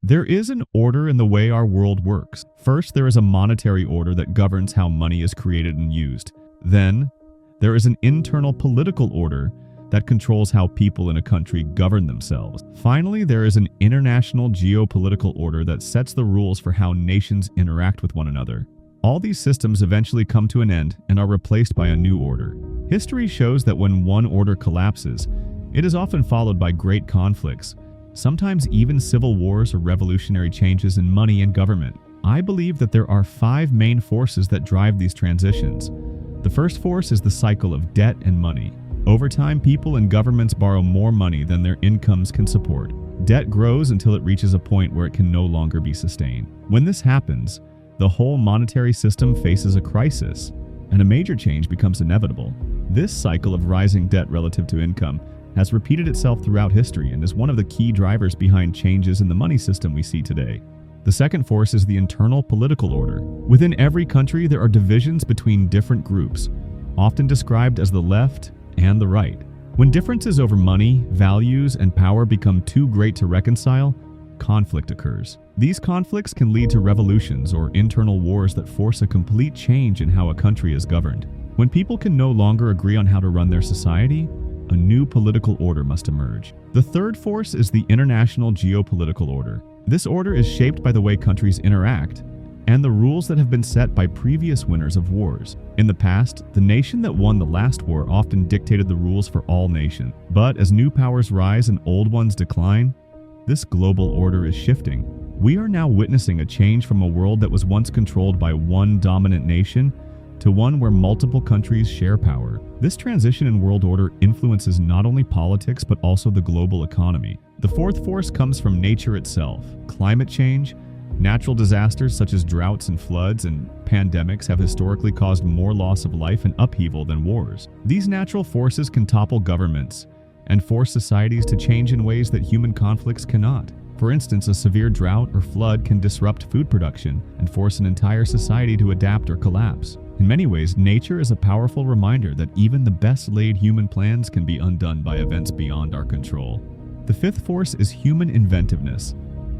There is an order in the way our world works. First, there is a monetary order that governs how money is created and used. Then, there is an internal political order that controls how people in a country govern themselves. Finally, there is an international geopolitical order that sets the rules for how nations interact with one another. All these systems eventually come to an end and are replaced by a new order. History shows that when one order collapses, it is often followed by great conflicts, sometimes even civil wars or revolutionary changes in money and government. I believe that there are 5 main forces that drive these transitions. The first force is the cycle of debt and money. Over time, people and governments borrow more money than their incomes can support. Debt grows until it reaches a point where it can no longer be sustained. When this happens, the whole monetary system faces a crisis, and a major change becomes inevitable. This cycle of rising debt relative to income has repeated itself throughout history and is one of the key drivers behind changes in the money system we see today. The second force is the internal political order. Within every country, there are divisions between different groups, often described as the left and the right. When differences over money, values, and power become too great to reconcile, conflict occurs. These conflicts can lead to revolutions or internal wars that force a complete change in how a country is governed. When people can no longer agree on how to run their society, a new political order must emerge. The third force is the international geopolitical order. This order is shaped by the way countries interact and the rules that have been set by previous winners of wars. In the past, the nation that won the last war often dictated the rules for all nations. But as new powers rise and old ones decline, this global order is shifting. We are now witnessing a change from a world that was once controlled by one dominant nation to one where multiple countries share power. This transition in world order influences not only politics but also the global economy. The fourth force comes from nature itself. Climate change, natural disasters such as droughts and floods and pandemics have historically caused more loss of life and upheaval than wars. These natural forces can topple governments and force societies to change in ways that human conflicts cannot. For instance, a severe drought or flood can disrupt food production and force an entire society to adapt or collapse. In many ways, nature is a powerful reminder that even the best-laid human plans can be undone by events beyond our control. The fifth force is human inventiveness,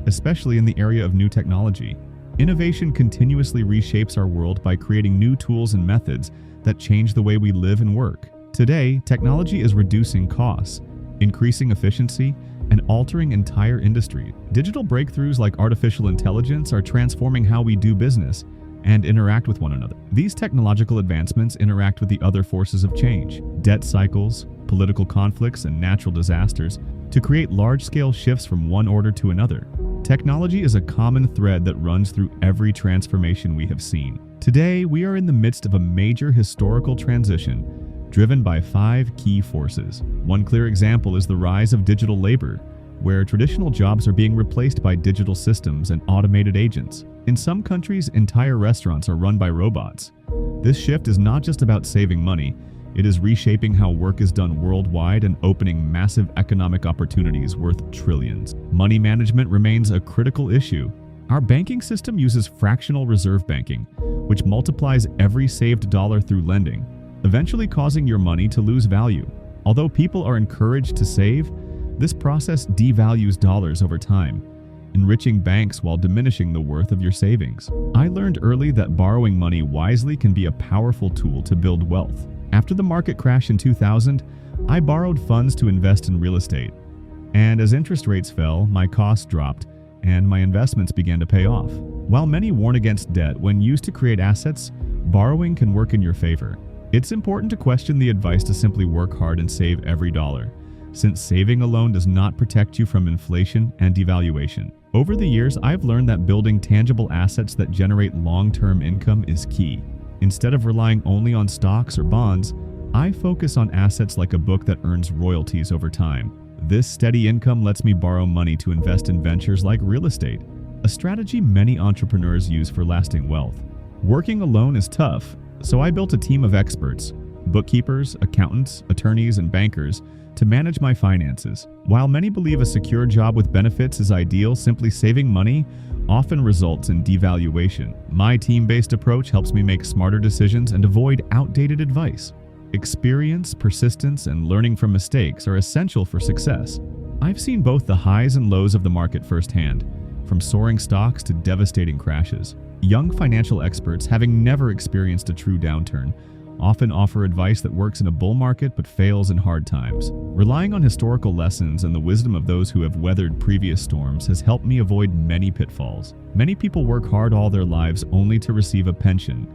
especially in the area of new technology. Innovation continuously reshapes our world by creating new tools and methods that change the way we live and work. Today, technology is reducing costs, increasing efficiency, and altering entire industries. Digital breakthroughs like artificial intelligence are transforming how we do business and interact with one another. These technological advancements interact with the other forces of change, debt cycles, political conflicts, and natural disasters, to create large-scale shifts from one order to another. Technology is a common thread that runs through every transformation we have seen. Today, we are in the midst of a major historical transition driven by 5 key forces. One clear example is the rise of digital labor, where traditional jobs are being replaced by digital systems and automated agents. In some countries, entire restaurants are run by robots. This shift is not just about saving money, it is reshaping how work is done worldwide and opening massive economic opportunities worth trillions. Money management remains a critical issue. Our banking system uses fractional reserve banking, which multiplies every saved dollar through lending, eventually causing your money to lose value. Although people are encouraged to save, this process devalues dollars over time, enriching banks while diminishing the worth of your savings. I learned early that borrowing money wisely can be a powerful tool to build wealth. After the market crash in 2000, I borrowed funds to invest in real estate. And as interest rates fell, my costs dropped, and my investments began to pay off. While many warn against debt, when used to create assets, borrowing can work in your favor. It's important to question the advice to simply work hard and save every dollar, since saving alone does not protect you from inflation and devaluation. Over the years, I've learned that building tangible assets that generate long-term income is key. Instead of relying only on stocks or bonds, I focus on assets like a book that earns royalties over time. This steady income lets me borrow money to invest in ventures like real estate, a strategy many entrepreneurs use for lasting wealth. Working alone is tough, so I built a team of experts, bookkeepers, accountants, attorneys, and bankers, to manage my finances. While many believe a secure job with benefits is ideal, simply saving money often results in devaluation. My team-based approach helps me make smarter decisions and avoid outdated advice. Experience, persistence, and learning from mistakes are essential for success. I've seen both the highs and lows of the market firsthand, from soaring stocks to devastating crashes. Young financial experts, having never experienced a true downturn, often offer advice that works in a bull market but fails in hard times. Relying on historical lessons and the wisdom of those who have weathered previous storms has helped me avoid many pitfalls. Many people work hard all their lives only to receive a pension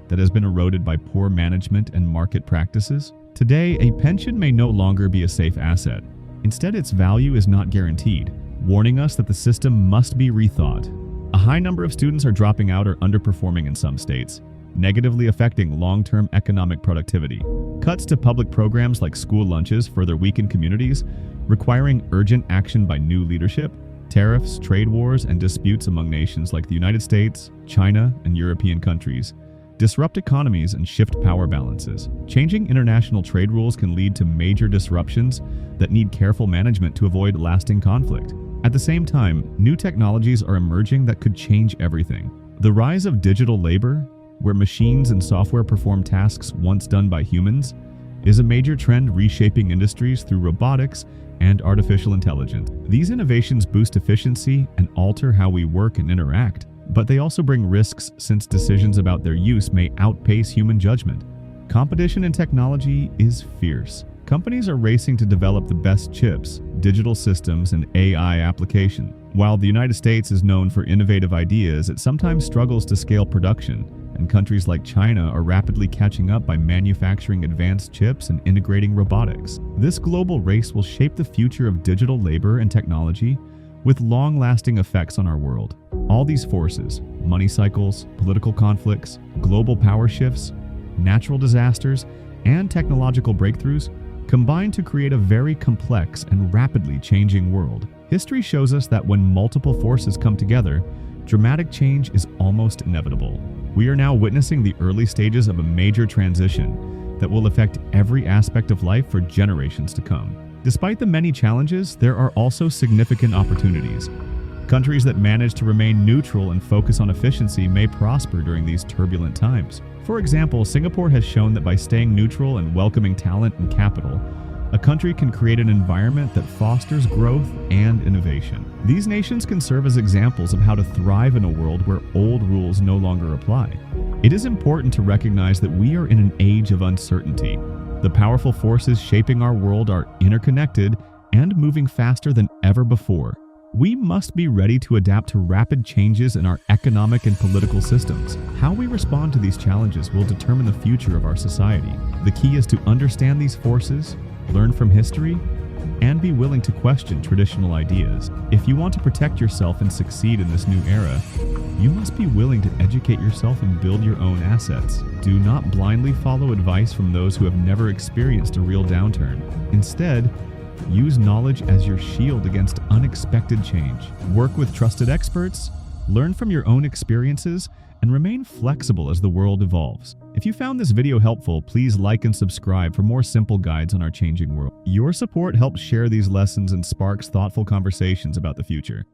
that has been eroded by poor management and market practices. Today, a pension may no longer be a safe asset. Instead, its value is not guaranteed, warning us that the system must be rethought. A high number of students are dropping out or underperforming in some states, negatively affecting long-term economic productivity. Cuts to public programs like school lunches further weaken communities, requiring urgent action by new leadership. Tariffs, trade wars, and disputes among nations like the United States, China, and European countries disrupt economies and shift power balances. Changing international trade rules can lead to major disruptions that need careful management to avoid lasting conflict. At the same time, new technologies are emerging that could change everything. The rise of digital labor, where machines and software perform tasks once done by humans, is a major trend reshaping industries through robotics and artificial intelligence. These innovations boost efficiency and alter how we work and interact, but they also bring risks since decisions about their use may outpace human judgment. Competition in technology is fierce. Companies are racing to develop the best chips, digital systems, and AI application. While the United States is known for innovative ideas, it sometimes struggles to scale production, and countries like China are rapidly catching up by manufacturing advanced chips and integrating robotics. This global race will shape the future of digital labor and technology, with long-lasting effects on our world. All these forces, money cycles, political conflicts, global power shifts, natural disasters, and technological breakthroughs, combine to create a very complex and rapidly changing world. History shows us that when multiple forces come together, dramatic change is almost inevitable. We are now witnessing the early stages of a major transition that will affect every aspect of life for generations to come. Despite the many challenges, there are also significant opportunities. Countries that manage to remain neutral and focus on efficiency may prosper during these turbulent times. For example, Singapore has shown that by staying neutral and welcoming talent and capital, a country can create an environment that fosters growth and innovation. These nations can serve as examples of how to thrive in a world where old rules no longer apply. It is important to recognize that we are in an age of uncertainty. The powerful forces shaping our world are interconnected and moving faster than ever before. We must be ready to adapt to rapid changes in our economic and political systems. How we respond to these challenges will determine the future of our society. The key is to understand these forces, learn from history, and be willing to question traditional ideas. If you want to protect yourself and succeed in this new era, you must be willing to educate yourself and build your own assets. Do not blindly follow advice from those who have never experienced a real downturn. Instead, use knowledge as your shield against unexpected change. Work with trusted experts, learn from your own experiences, and remain flexible as the world evolves. If you found this video helpful, please like and subscribe for more simple guides on our changing world. Your support helps share these lessons and sparks thoughtful conversations about the future.